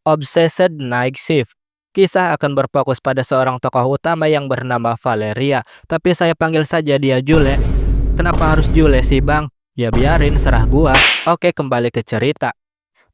Obsessed Night Shift. Kisah akan berfokus pada seorang tokoh utama yang bernama Valeria, tapi saya panggil saja dia Jule. Kenapa harus Jule sih bang? Ya biarin, serah gua. Oke, kembali ke cerita.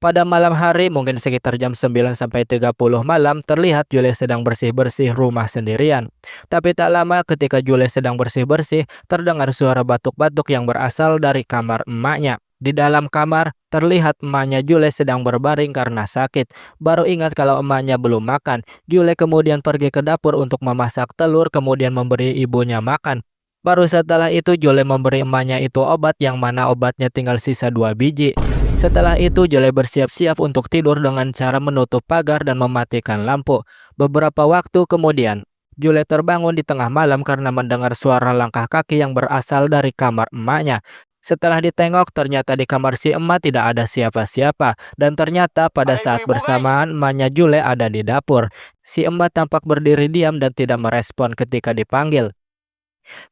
Pada malam hari, mungkin sekitar jam 9 sampai 30 malam, terlihat Jule sedang bersih-bersih rumah sendirian. Tapi tak lama ketika Jule sedang bersih-bersih, terdengar suara batuk-batuk yang berasal dari kamar emaknya. Di dalam kamar, terlihat emaknya Jule sedang berbaring karena sakit. Baru ingat kalau emaknya belum makan, Jule kemudian pergi ke dapur untuk memasak telur kemudian memberi ibunya makan. Baru setelah itu Jule memberi emaknya itu obat yang mana obatnya tinggal sisa 2 biji. Setelah itu Jule bersiap-siap untuk tidur dengan cara menutup pagar dan mematikan lampu. Beberapa waktu kemudian, Jule terbangun di tengah malam karena mendengar suara langkah kaki yang berasal dari kamar emaknya. Setelah ditengok, ternyata di kamar si emak tidak ada siapa-siapa. Dan ternyata pada Ada saat ibu-ibu guys. bersamaan emaknya Jule ada di dapur. Si emak tampak berdiri diam dan tidak merespon ketika dipanggil.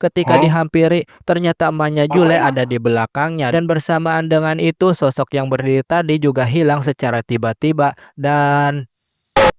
Ketika Hah? dihampiri, ternyata emaknya Jule Ngapain? ada di belakangnya. Dan bersamaan dengan itu, sosok yang berdiri tadi juga hilang secara tiba-tiba. Dan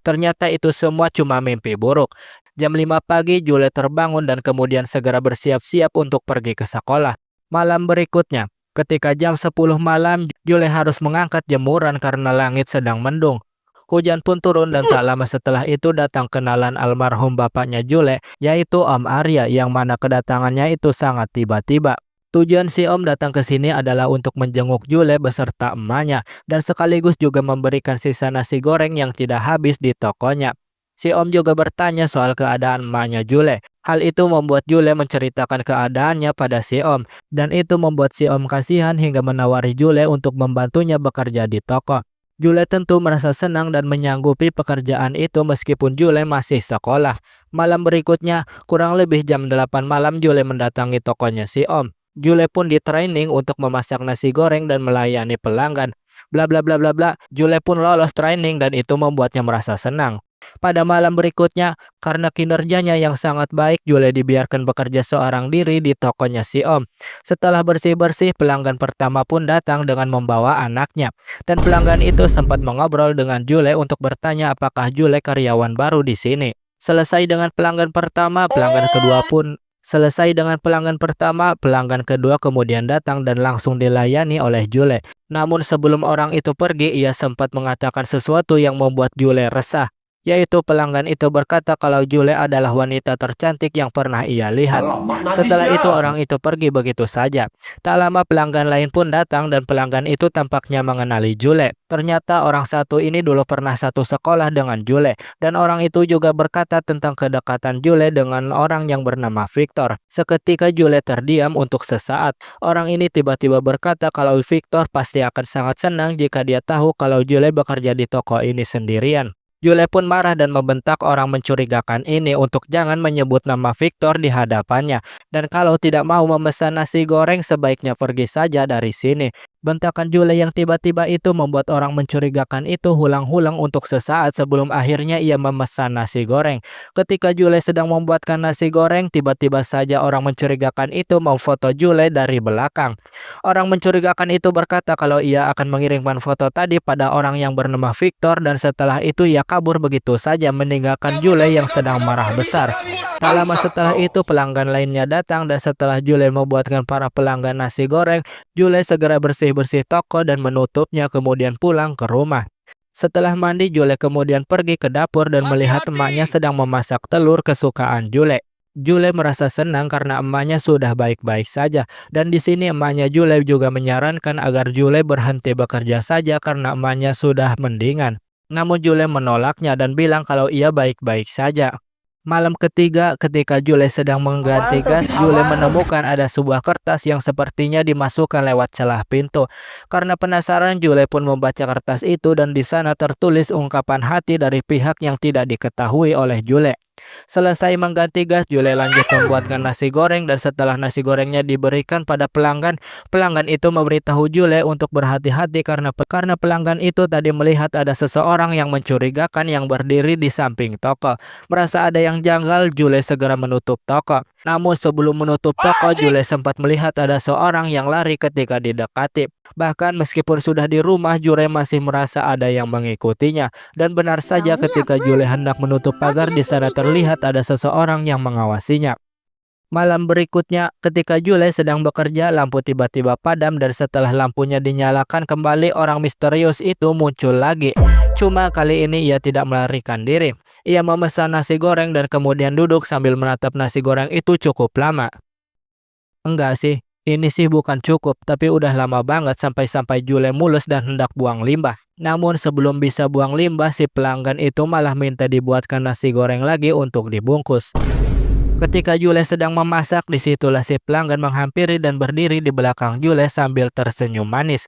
ternyata itu semua cuma mimpi buruk. Jam 5 pagi, Jule terbangun dan kemudian segera bersiap-siap untuk pergi ke sekolah. Malam berikutnya, ketika jam 10 malam, Jule harus mengangkat jemuran karena langit sedang mendung. Hujan pun turun dan tak lama setelah itu datang kenalan almarhum bapaknya Jule, yaitu Om Arya yang mana kedatangannya itu sangat tiba-tiba. Tujuan si Om datang ke sini adalah untuk menjenguk Jule beserta emaknya dan sekaligus juga memberikan sisa nasi goreng yang tidak habis di tokonya. Si Om juga bertanya soal keadaan emaknya Jule. Hal itu membuat Jule menceritakan keadaannya pada si Om dan itu membuat si Om kasihan hingga menawari Jule untuk membantunya bekerja di toko. Jule tentu merasa senang dan menyanggupi pekerjaan itu meskipun Jule masih sekolah. Malam berikutnya, kurang lebih jam 8 malam Jule mendatangi tokonya si Om. Jule pun di-training untuk memasak nasi goreng dan melayani pelanggan. Bla bla bla bla bla. Jule pun lolos training dan itu membuatnya merasa senang. Pada malam berikutnya, karena kinerjanya yang sangat baik, Jule dibiarkan bekerja seorang diri di tokonya si Om. Setelah bersih-bersih, pelanggan pertama pun datang dengan membawa anaknya. Dan pelanggan itu sempat mengobrol dengan Jule untuk bertanya apakah Jule karyawan baru di sini. Selesai dengan pelanggan pertama, pelanggan kedua kemudian datang dan langsung dilayani oleh Jule. Namun sebelum orang itu pergi, ia sempat mengatakan sesuatu yang membuat Jule resah. Yaitu pelanggan itu berkata kalau Jule adalah wanita tercantik yang pernah ia lihat. Alamak, Setelah najisnya. itu orang itu pergi begitu saja. Tak lama pelanggan lain pun datang dan pelanggan itu tampaknya mengenali Jule. Ternyata orang satu ini dulu pernah satu sekolah dengan Jule. Dan orang itu juga berkata tentang kedekatan Jule dengan orang yang bernama Victor. Seketika Jule terdiam untuk sesaat. Orang ini tiba-tiba berkata kalau Victor pasti akan sangat senang jika dia tahu kalau Jule bekerja di toko ini sendirian. Jule pun marah dan membentak orang mencurigakan ini untuk jangan menyebut nama Victor di hadapannya. Dan kalau tidak mau memesan nasi goreng sebaiknya pergi saja dari sini. Bentakan Jule yang tiba-tiba itu membuat orang mencurigakan itu hulang-hulang untuk sesaat sebelum akhirnya ia memesan nasi goreng. Ketika Jule sedang membuatkan nasi goreng, tiba-tiba saja orang mencurigakan itu memfoto Jule dari belakang. Orang mencurigakan itu berkata kalau ia akan mengirimkan foto tadi pada orang yang bernama Victor dan setelah itu ia kabur begitu saja meninggalkan Kabur, Jule kabur, yang kabur, sedang marah kabur. Bisa besar. kabur. Tak lama Bangsat setelah kau. itu pelanggan lainnya datang dan setelah Jule membuatkan para pelanggan nasi goreng, Jule segera bersih-bersih toko dan menutupnya kemudian pulang ke rumah. Setelah mandi, Jule kemudian pergi ke dapur dan melihat emaknya Hati-hati. sedang memasak telur kesukaan Jule. Jule merasa senang karena emaknya sudah baik-baik saja. Dan di sini emaknya Jule juga menyarankan agar Jule berhenti bekerja saja karena emaknya sudah mendingan. Namun Jule menolaknya dan bilang kalau ia baik-baik saja. Malam ketiga, ketika Jule sedang mengganti Mantap, gas, Jule mantap. menemukan ada sebuah kertas yang sepertinya dimasukkan lewat celah pintu. Karena penasaran, Jule pun membaca kertas itu dan di sana tertulis ungkapan hati dari pihak yang tidak diketahui oleh Jule. Selesai mengganti gas, Jule lanjut membuatkan nasi goreng dan setelah nasi gorengnya diberikan pada pelanggan, pelanggan itu memberitahu Jule untuk berhati-hati karena pelanggan itu tadi melihat ada seseorang yang mencurigakan yang berdiri di samping toko. Merasa ada yang janggal, Jule segera menutup toko. Namun sebelum menutup toko, Anjing. Jule sempat melihat ada seorang yang lari ketika didekati. Bahkan meskipun sudah di rumah, Jule masih merasa ada yang mengikutinya. Dan benar saja ketika Jule hendak menutup pagar, di sana terlihat ada seseorang yang mengawasinya. Malam berikutnya, ketika Jule sedang bekerja, lampu tiba-tiba padam dan setelah lampunya dinyalakan kembali, orang misterius itu muncul lagi. Cuma kali ini ia tidak melarikan diri. Ia memesan nasi goreng dan kemudian duduk sambil menatap nasi goreng itu cukup lama. Enggak sih, ini sih bukan cukup, tapi udah lama banget sampai Jule mulus dan hendak buang limbah. Namun sebelum bisa buang limbah, si pelanggan itu malah minta dibuatkan nasi goreng lagi untuk dibungkus. Ketika Jule sedang memasak, disitulah si pelanggan menghampiri dan berdiri di belakang Jule sambil tersenyum manis.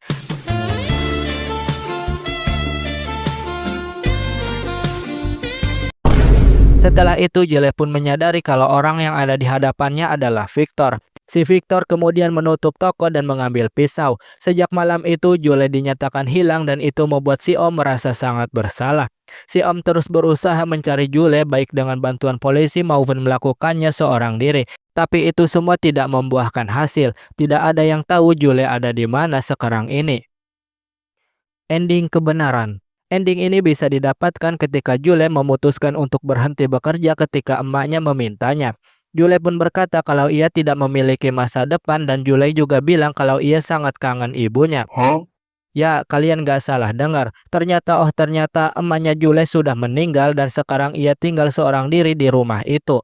Setelah itu, Jule pun menyadari kalau orang yang ada di hadapannya adalah Victor. Si Victor kemudian menutup toko dan mengambil pisau. Sejak malam itu, Jule dinyatakan hilang dan itu membuat si Om merasa sangat bersalah. Si Om terus berusaha mencari Jule baik dengan bantuan polisi maupun melakukannya seorang diri. Tapi itu semua tidak membuahkan hasil. Tidak ada yang tahu Jule ada di mana sekarang ini. Ending kebenaran. Ending ini bisa didapatkan ketika Jule memutuskan untuk berhenti bekerja ketika emaknya memintanya. Jule pun berkata kalau ia tidak memiliki masa depan dan Jule juga bilang kalau ia sangat kangen ibunya. Ya, kalian gak salah dengar. Ternyata emaknya Jule sudah meninggal dan sekarang ia tinggal seorang diri di rumah itu.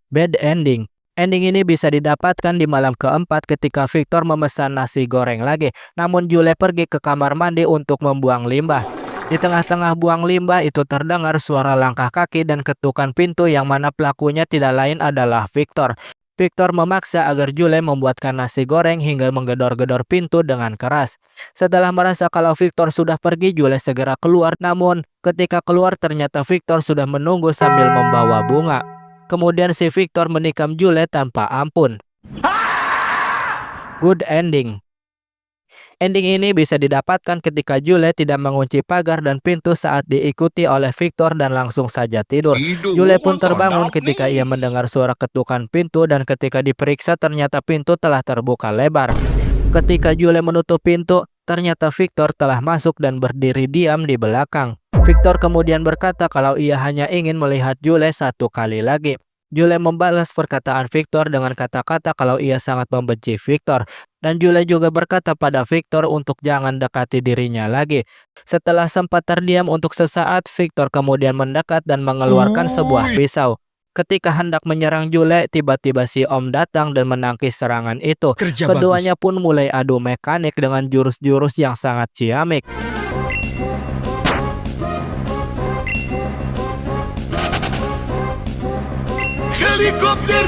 Bad ending. Ending ini bisa didapatkan di malam keempat ketika Victor memesan nasi goreng lagi. Namun Jule pergi ke kamar mandi untuk membuang limbah. Di tengah-tengah buang limbah itu terdengar suara langkah kaki dan ketukan pintu yang mana pelakunya tidak lain adalah Victor. Victor memaksa agar Jule membuatkan nasi goreng hingga menggedor-gedor pintu dengan keras. Setelah merasa kalau Victor sudah pergi, Jule segera keluar. Namun, ketika keluar ternyata Victor sudah menunggu sambil membawa bunga. Kemudian si Victor menikam Jule tanpa ampun. Good ending. Ending ini bisa didapatkan ketika Jule tidak mengunci pagar dan pintu saat diikuti oleh Victor dan langsung saja tidur. Jule pun terbangun ketika ia mendengar suara ketukan pintu dan ketika diperiksa ternyata pintu telah terbuka lebar. Ketika Jule menutup pintu, ternyata Victor telah masuk dan berdiri diam di belakang. Victor kemudian berkata kalau ia hanya ingin melihat Jule satu kali lagi. Jule membalas perkataan Victor dengan kata-kata kalau ia sangat membenci Victor. Dan Jule juga berkata pada Victor untuk jangan dekati dirinya lagi. Setelah sempat terdiam untuk sesaat, Victor kemudian mendekat dan mengeluarkan sebuah pisau. Ketika hendak menyerang Jule, tiba-tiba si Om datang dan menangkis serangan itu. Keduanya pun mulai adu mekanik dengan jurus-jurus yang sangat ciamik. Helikopter.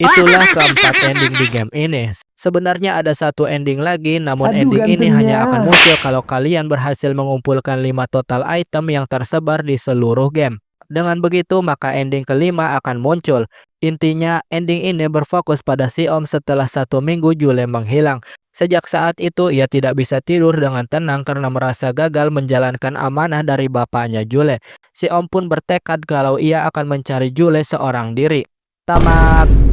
Itulah keempat ending di game ini. Sebenarnya ada satu ending lagi, namun ending ini hanya akan muncul kalau kalian berhasil mengumpulkan 5 total item yang tersebar di seluruh game. Dengan begitu, maka ending kelima akan muncul. Intinya, ending ini berfokus pada si Om setelah 1 minggu Jule menghilang. Sejak saat itu, ia tidak bisa tidur dengan tenang karena merasa gagal menjalankan amanah dari bapaknya Jule. Si Om pun bertekad kalau ia akan mencari Jule seorang diri. Tamat.